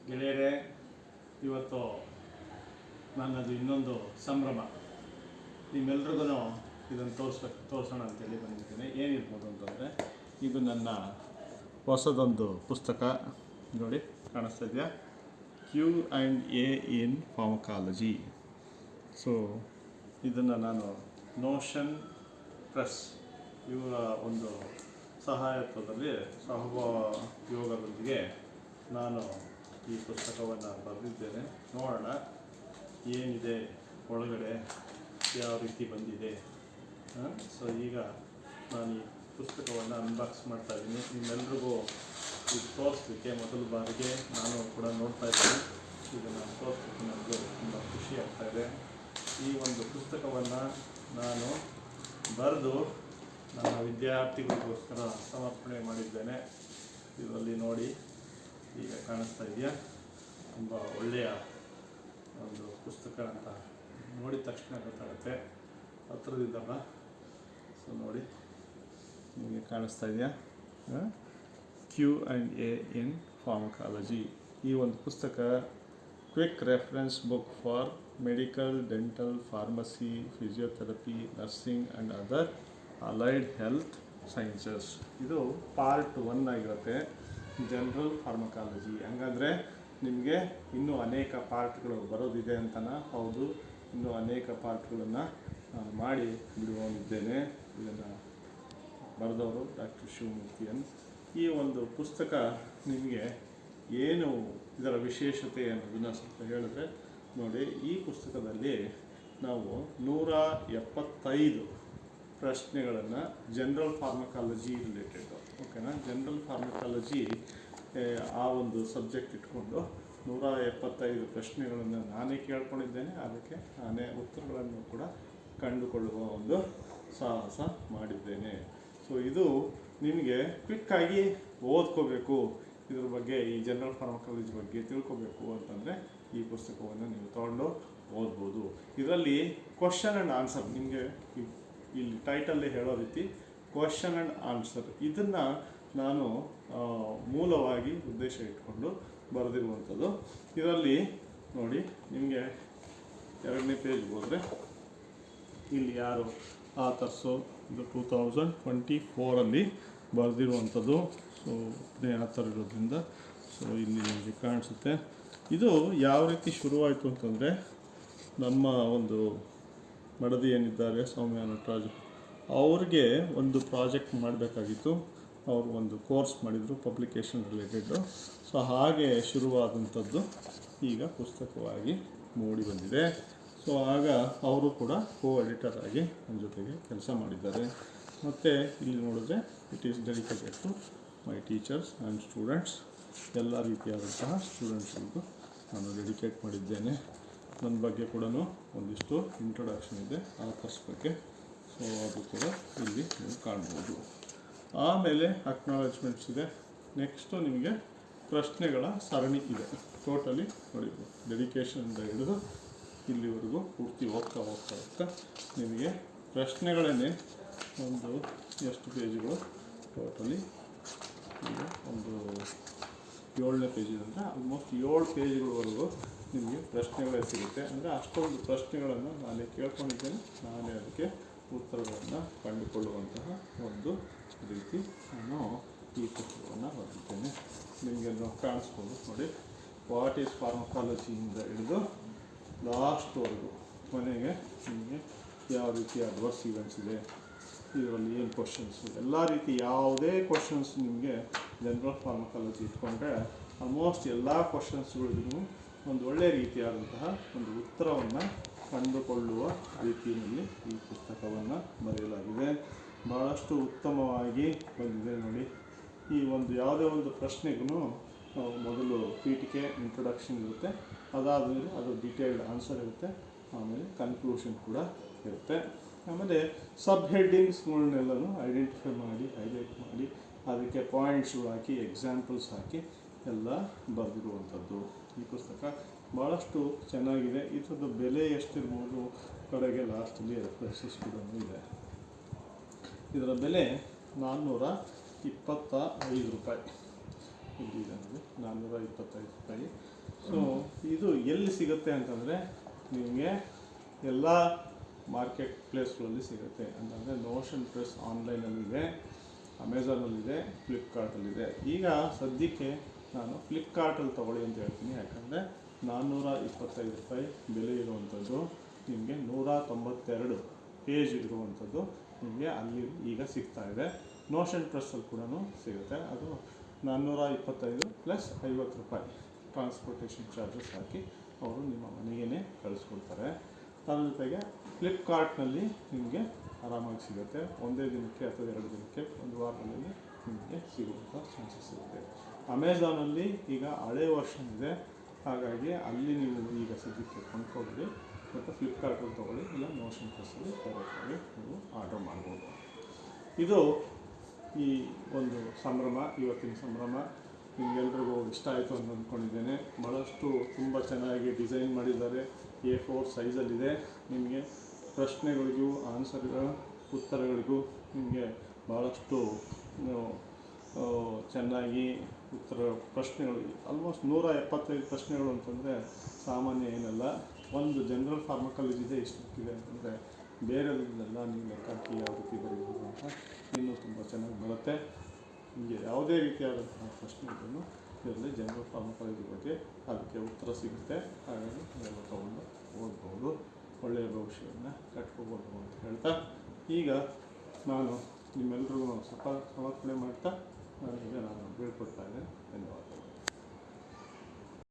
ಗೆಳೆಯರೇ, ಇವತ್ತು ನನ್ನದು ಇನ್ನೊಂದು ಸಂಭ್ರಮ. ನಿಮ್ಮೆಲ್ರಿಗೂ ಇದನ್ನು ತೋರಿಸೋಣ ಅಂತೇಳಿ ಬಂದಿದ್ದೇನೆ. ಏನಿರ್ಬೋದು ಅಂತಂದರೆ, ಇದು ನನ್ನ ಹೊಸದೊಂದು ಪುಸ್ತಕ. ನೋಡಿ, ಕಾಣಿಸ್ತಾ ಇದೆಯಾ? Q&A ಇನ್ ಫಾರ್ಮಕಾಲಜಿ. ಸೊ ಇದನ್ನು ನಾನು ನೋಷನ್ ಪ್ರೆಸ್ ಇವರ ಒಂದು ಸಹಾಯತ್ವದಲ್ಲಿ ಸಹಯೋಗದೊಂದಿಗೆ ನಾನು ಈ ಪುಸ್ತಕವನ್ನು ಬರೆದಿದ್ದೇನೆ. ನೋಡೋಣ ಏನಿದೆ ಒಳಗಡೆ, ಯಾವ ರೀತಿ ಬಂದಿದೆ. ಸೊ ಈಗ ನಾನು ಈ ಪುಸ್ತಕವನ್ನು ಅನ್ಬಾಕ್ಸ್ ಮಾಡ್ತಾ ಇದ್ದೀನಿ. ನಿಮ್ಮೆಲ್ರಿಗೂ ಇದು ತೋರಿಸ್ಲಿಕ್ಕೆ ಮೊದಲ ಬಾರಿಗೆ ನಾನು ಕೂಡ ನೋಡ್ತಾ ಇದ್ದೀನಿ. ಇದನ್ನು ತೋರಿಸ್ಲಿಕ್ಕೆ ನನಗೆ ತುಂಬ ಖುಷಿ ಆಗ್ತಾಯಿದೆ. ಈ ಒಂದು ಪುಸ್ತಕವನ್ನು ನಾನು ಬರೆದು ನನ್ನ ವಿದ್ಯಾರ್ಥಿಗಳಿಗೋಸ್ಕರ ಸಮರ್ಪಣೆ ಮಾಡಿದ್ದೇನೆ. ಇದರಲ್ಲಿ ನೋಡಿ, ಈಗ ಕಾಣಿಸ್ತಾ ಇದೆಯಾ? ತುಂಬ ಒಳ್ಳೆಯ ಒಂದು ಪುಸ್ತಕ ಅಂತ ನೋಡಿದ ತಕ್ಷಣ ಗೊತ್ತಾಗುತ್ತೆ. ಹತ್ರದಿದ್ದಲ್ಲ. ಸೊ ನೋಡಿ, ನಿಮಗೆ ಕಾಣಿಸ್ತಾ ಇದೆಯಾ? Q&A ಇನ್ ಫಾರ್ಮಕಾಲಜಿ. ಈ ಒಂದು ಪುಸ್ತಕ quick reference book for medical, dental, pharmacy, physiotherapy, nursing and other allied health sciences. ಇದು ಪಾರ್ಟ್ 1 ಆಗಿರುತ್ತೆ, ಜನರಲ್ ಫಾರ್ಮಕಾಲಜಿ. ಹಂಗಾದರೆ ನಿಮಗೆ ಇನ್ನೂ ಅನೇಕ ಪಾರ್ಟ್ಗಳು ಬರೋದಿದೆ ಅಂತನಾ? ಹೌದು, ಇನ್ನೂ ಅನೇಕ ಪಾರ್ಟ್ಗಳನ್ನು ನಾನು ಮಾಡಿ ಬಿಡುವನಿದ್ದೇನೆ. ಇದನ್ನು ಬರೆದವರು ಡಾಕ್ಟರ್ ಶಿವಮೂರ್ತಿ ಎನ್. ಈ ಒಂದು ಪುಸ್ತಕ ನಿಮಗೆ ಏನು ಇದರ ವಿಶೇಷತೆ ಅನ್ನೋದನ್ನು ಸ್ವಲ್ಪ ಹೇಳಿದ್ರೆ ನೋಡಿ. ಈ ಪುಸ್ತಕದಲ್ಲಿ ನಾವು 175 ಪ್ರಶ್ನೆಗಳನ್ನು ಜನರಲ್ ಫಾರ್ಮಕಾಲಜಿ ರಿಲೇಟೆಡ್, ಓಕೆನಾ? ಜನರಲ್ ಫಾರ್ಮಕಾಲಜಿ ಆ ಒಂದು ಸಬ್ಜೆಕ್ಟ್ ಇಟ್ಕೊಂಡು 175 ಪ್ರಶ್ನೆಗಳನ್ನು ನಾನೇ ಕೇಳ್ಕೊಂಡಿದ್ದೇನೆ. ಅದಕ್ಕೆ ನಾನೇ ಉತ್ತರಗಳನ್ನು ಕೂಡ ಕಂಡುಕೊಳ್ಳುವ ಒಂದು ಸಾಹಸ ಮಾಡಿದ್ದೇನೆ. ಸೊ ಇದು ನಿಮಗೆ ಕ್ವಿಕ್ಕಾಗಿ ಓದ್ಕೋಬೇಕು, ಇದ್ರ ಬಗ್ಗೆ, ಈ ಜನರಲ್ ಫಾರ್ಮಕಾಲಜಿ ಬಗ್ಗೆ ತಿಳ್ಕೊಬೇಕು ಅಂತಂದರೆ ಈ ಪುಸ್ತಕವನ್ನು ನೀವು ತೊಗೊಂಡು ಓದ್ಬೋದು. ಇದರಲ್ಲಿ ಕ್ವಶನ್ ಆ್ಯಂಡ್ ಆನ್ಸರ್, ನಿಮಗೆ ಇಲ್ಲಿ ಟೈಟಲ್ಲೇ ಹೇಳೋ ರೀತಿ ಕ್ವಶನ್ ಆ್ಯಂಡ್ ಆನ್ಸರ್, ಇದನ್ನು ನಾನು ಮೂಲವಾಗಿ ಉದ್ದೇಶ ಇಟ್ಕೊಂಡು ಬರೆದಿರುವಂಥದ್ದು. ಇದರಲ್ಲಿ ನೋಡಿ, ನಿಮಗೆ 2ನೇ ಪೇಜ್ಗೆ ಹೋದರೆ ಇಲ್ಲಿ ಯಾರು ಆಥರ್ಸು, ಇದು 2024 ಬರೆದಿರುವಂಥದ್ದು. ಸೊ ಆ ಥರ ಇರೋದ್ರಿಂದ ಸೊ ಇಲ್ಲಿ ನಿಮಗೆ ಕಾಣಿಸುತ್ತೆ. ಇದು ಯಾವ ರೀತಿ ಶುರುವಾಯಿತು ಅಂತಂದರೆ, ನಮ್ಮ ಒಂದು ಮಡದಿ ಏನಿದ್ದಾರೆ ಸೌಮ್ಯ ನಟರಾಜ್, ಅವ್ರಿಗೆ ಒಂದು ಪ್ರಾಜೆಕ್ಟ್ ಮಾಡಬೇಕಾಗಿತ್ತು. ಅವರು ಒಂದು ಕೋರ್ಸ್ ಮಾಡಿದರು ಪಬ್ಲಿಕೇಶನ್ ರಿಲೇಟೆಡ್ಡು. ಸೊ ಹಾಗೆ ಶುರುವಾದಂಥದ್ದು ಈಗ ಪುಸ್ತಕವಾಗಿ ಮೂಡಿ ಬಂದಿದೆ. ಸೊ ಆಗ ಅವರು ಕೂಡ ಎಡಿಟರ್ ಆಗಿ ನನ್ನ ಜೊತೆಗೆ ಕೆಲಸ ಮಾಡಿದ್ದಾರೆ. ಮತ್ತು ಇಲ್ಲಿ ನೋಡಿದ್ರೆ it is dedicated to my teachers and students. ಎಲ್ಲ ರೀತಿಯಾದಂತಹ ಸ್ಟೂಡೆಂಟ್ಸ್ಗಳಿಗೂ ನಾನು ಡೆಡಿಕೇಟ್ ಮಾಡಿದ್ದೇನೆ. ನನ್ನ ಬಗ್ಗೆ ಕೂಡ ಒಂದಿಷ್ಟು ಇಂಟ್ರೊಡಕ್ಷನ್ ಇದೆ ಆಥರ್ಸ್ ಬಗ್ಗೆ. ಸೊ ಅದು ಕೂಡ ಇಲ್ಲಿ ನೀವು ಕಾಣ್ಬೋದು. ಆಮೇಲೆ ಅಕ್ನಾಲೆಜ್ಮೆಂಟ್ಸ್ ಇದೆ. ನೆಕ್ಸ್ಟು ನಿಮಗೆ ಪ್ರಶ್ನೆಗಳ ಸರಣಿ ಇದೆ. ಟೋಟಲಿ ನೋಡಿ, ಡೆಡಿಕೇಶನಿಂದ ಹಿಡಿದು ಇಲ್ಲಿವರೆಗೂ ಪೂರ್ತಿ ಹೋಗ್ತಾ ನಿಮಗೆ ಪ್ರಶ್ನೆಗಳನ್ನೇ ಒಂದು ಎಷ್ಟು ಪೇಜುಗಳು, ಟೋಟಲಿ ಈಗ ಒಂದು 7ನೇ ಪೇಜಿದೆ ಅಂದರೆ ಆಲ್ಮೋಸ್ಟ್ 7 ಪೇಜ್ಗಳವರೆಗೂ ನಿಮಗೆ ಪ್ರಶ್ನೆಗಳೇ ಸಿಗುತ್ತೆ. ಅಂದರೆ ಅಷ್ಟೊಂದು ಪ್ರಶ್ನೆಗಳನ್ನು ನಾನೇ ಕೇಳ್ಕೊಂಡಿದ್ದೇನೆ. ನಾನೇ ಅದಕ್ಕೆ ಉತ್ತರಗಳನ್ನು ಕಂಡುಕೊಳ್ಳುವಂತಹ ಒಂದು ರೀತಿ ನಾನು ಈ ಪುಸ್ತಕವನ್ನು ಬರೆದಿದ್ದೇನೆ. ನಿಮಗೆ ಕಾಣಿಸ್ಬೋದು ನೋಡಿ, ವಾಟ್ ಈಸ್ ಫಾರ್ಮಕಾಲಜಿಯಿಂದ ಹಿಡಿದು ಲಾಸ್ಟ್ವರೆಗೂ ಕೊನೆಗೆ ನಿಮಗೆ ಯಾವ ರೀತಿಯ ಅಡ್ವರ್ಸ್ ಇವೆಂಟ್ಸ್ ಇದೆ, ಇದರಲ್ಲಿ ಏನು ಕ್ವಶನ್ಸು, ಎಲ್ಲ ರೀತಿ ಯಾವುದೇ ಕ್ವಶನ್ಸ್ ನಿಮಗೆ ಜನರಲ್ ಫಾರ್ಮಕಾಲಜಿ ಇಟ್ಕೊಂಡ್ರೆ ಆಲ್ಮೋಸ್ಟ್ ಎಲ್ಲ ಕ್ವಶನ್ಸ್ಗಳಿಗೂ ಒಂದು ಒಳ್ಳೆಯ ರೀತಿಯಾದಂತಹ ಒಂದು ಉತ್ತರವನ್ನು ಕಂಡುಕೊಳ್ಳುವ ರೀತಿಯಲ್ಲಿ ಈ ಪುಸ್ತಕವನ್ನು ಬರೆಯಲಾಗಿದೆ. ಭಾಳಷ್ಟು ಉತ್ತಮವಾಗಿ ಬಂದಿದೆ ನೋಡಿ. ಈ ಒಂದು ಯಾವುದೇ ಒಂದು ಪ್ರಶ್ನೆಗೂ ಮೊದಲು ಪೀಠಿಕೆ, ಇಂಟ್ರೊಡಕ್ಷನ್ ಇರುತ್ತೆ. ಅದಾದಮೇಲೆ ಅದು ಡೀಟೇಲ್ಡ್ ಆನ್ಸರ್ ಇರುತ್ತೆ. ಆಮೇಲೆ ಕನ್ಕ್ಲೂಷನ್ ಕೂಡ ಇರುತ್ತೆ. ಆಮೇಲೆ ಸಬ್ ಹೆಡ್ಡಿಂಗ್ಸ್ಗಳನ್ನೆಲ್ಲನೂ ಐಡೆಂಟಿಫೈ ಮಾಡಿ, ಹೈಲೈಟ್ ಮಾಡಿ, ಅದಕ್ಕೆ ಪಾಯಿಂಟ್ಸ್ಗಳು ಹಾಕಿ, ಎಕ್ಸಾಂಪಲ್ಸ್ ಹಾಕಿ ಎಲ್ಲ ಬರೆದಿರುವಂಥದ್ದು ಈ ಪುಸ್ತಕ. ಭಾಳಷ್ಟು ಚೆನ್ನಾಗಿದೆ. ಇದರದ್ದು ಬೆಲೆ ಎಷ್ಟಿರ್ಬೋದು ಕಡೆಗೆ ಲಾಸ್ಟಲ್ಲಿ ರೆಫರೆನ್ಸಸ್ ಕೂಡ ಇದೆ. ಇದರ ಬೆಲೆ 425 ರೂಪಾಯಿ. ಇಲ್ಲಿದೆ ನೋಡಿ 425 ರೂಪಾಯಿ. ಸೊ ಇದು ಎಲ್ಲಿ ಸಿಗುತ್ತೆ ಅಂತಂದರೆ ನಿಮಗೆ ಎಲ್ಲ ಮಾರ್ಕೆಟ್ ಪ್ಲೇಸ್ಗಳಲ್ಲಿ ಸಿಗುತ್ತೆ. ಅಂತಂದರೆ ನೋಷನ್ ಪ್ರೆಸ್ ಆನ್ಲೈನಲ್ಲಿದೆ, ಅಮೆಝಾನಲ್ಲಿದೆ, ಫ್ಲಿಪ್ಕಾರ್ಟಲ್ಲಿದೆ. ಈಗ ಸದ್ಯಕ್ಕೆ ನಾನು ಫ್ಲಿಪ್ಕಾರ್ಟಲ್ಲಿ ತೊಗೊಳ್ಳಿ ಅಂತ ಹೇಳ್ತೀನಿ. ಯಾಕಂದರೆ 425 ರೂಪಾಯಿ ಬೆಲೆ ಇರುವಂಥದ್ದು ನಿಮಗೆ 192 ಪೇಜ್ ಇರುವಂಥದ್ದು ನಿಮಗೆ ಅಲ್ಲಿ ಈಗ ಸಿಗ್ತಾ ಇದೆ. ನೋಷನ್ ಪ್ರೆಸ್ಸಲ್ಲಿ ಕೂಡ ಸಿಗುತ್ತೆ. ಅದು 425 ಪ್ಲಸ್ 50 ರೂಪಾಯಿ ಟ್ರಾನ್ಸ್ಪೋರ್ಟೇಷನ್ ಚಾರ್ಜಸ್ ಹಾಕಿ ಅವರು ನಿಮ್ಮ ಮನೆಗೇ ಕಳಿಸ್ಕೊಡ್ತಾರೆ. ಅದ್ರ ಜೊತೆಗೆ ಫ್ಲಿಪ್ಕಾರ್ಟ್ನಲ್ಲಿ ನಿಮಗೆ ಆರಾಮಾಗಿ ಸಿಗುತ್ತೆ. ಒಂದೇ ದಿನಕ್ಕೆ ಅಥವಾ 2 ದಿನಕ್ಕೆ, ಒಂದು ವಾರದಲ್ಲಿ ನಿಮಗೆ ಸಿಗುವಂಥ ಚಾನ್ಸಸ್ ಇರುತ್ತೆ. ಅಮೆಝಾನಲ್ಲಿ ಈಗ ಹಳೆ ವರ್ಷನ್ ಇದೆ, ಹಾಗಾಗಿ ಅಲ್ಲಿ ನೀವು ಈಗ ಸದ್ಯಕ್ಕೆ ಕೊಂಡ್ಕೊಳ್ಳಿ. ಮತ್ತು ಫ್ಲಿಪ್ಕಾರ್ಟಲ್ಲಿ ತೊಗೊಳ್ಳಿ, ಇಲ್ಲ ನೋಷನ್ ಪ್ರೆಸ್ಸಲ್ಲಿ ಡೈರೆಕ್ಟಾಗಿ ನೀವು ಆರ್ಡರ್ ಮಾಡ್ಬೋದು. ಇದು ಈ ಒಂದು ಸಂಭ್ರಮ, ಇವತ್ತಿನ ಸಂಭ್ರಮ ನಿಮಗೆಲ್ರಿಗೂ ಇಷ್ಟ ಆಯಿತು ಅಂತ ಅಂದ್ಕೊಂಡಿದ್ದೇನೆ. ಭಾಳಷ್ಟು ತುಂಬ ಚೆನ್ನಾಗಿ ಡಿಸೈನ್ ಮಾಡಿದ್ದಾರೆ. A4 ಸೈಜಲ್ಲಿದೆ. ನಿಮಗೆ ಪ್ರಶ್ನೆಗಳಿಗೂ ಉತ್ತರಗಳಿಗೂ ನಿಮಗೆ ಭಾಳಷ್ಟು ಚೆನ್ನಾಗಿ ಪ್ರಶ್ನೆಗಳು ಆಲ್ಮೋಸ್ಟ್ 175 ಪ್ರಶ್ನೆಗಳು ಅಂತಂದರೆ ಸಾಮಾನ್ಯ ಏನಲ್ಲ. ಒಂದು ಜನರಲ್ ಫಾರ್ಮಕಾಲಜಿದೆ ಇಷ್ಟಕ್ಕಿದೆ ಅಂತಂದರೆ ಬೇರೆಲ್ಲ ನೀವು ಲೆಕ್ಕ ಹಾಕಿ ಯಾವ ರೀತಿ ಬರೀಬೋದು ಅಂತ ಇನ್ನೂ ತುಂಬ ಚೆನ್ನಾಗಿ ಬರುತ್ತೆ. ನಿಮಗೆ ಯಾವುದೇ ರೀತಿಯಾದಂತಹ ಪ್ರಶ್ನೆಗಳನ್ನು ಇದರಲ್ಲಿ ಜನರಲ್ ಫಾರ್ಮಕಾಲಜಿ ಬಗ್ಗೆ ಅದಕ್ಕೆ ಉತ್ತರ ಸಿಗುತ್ತೆ. ಹಾಗಾಗಿ ನೀವೆಲ್ಲ ತೊಗೊಂಡು ಓದ್ಬೋದು, ಒಳ್ಳೆಯ ಭವಿಷ್ಯವನ್ನು ಕಟ್ಕೋಬೋದು ಅಂತ ಹೇಳ್ತಾ ಈಗ ನಾನು ನಿಮ್ಮೆಲ್ಲರಿಗೂ ಸಮರ್ಪಣೆ ಮಾಡ್ತಾ ನಾನು ಬೀಳ್ಕೊಡ್ತಾ ಇದ್ದೇನೆ. ಧನ್ಯವಾದಗಳು.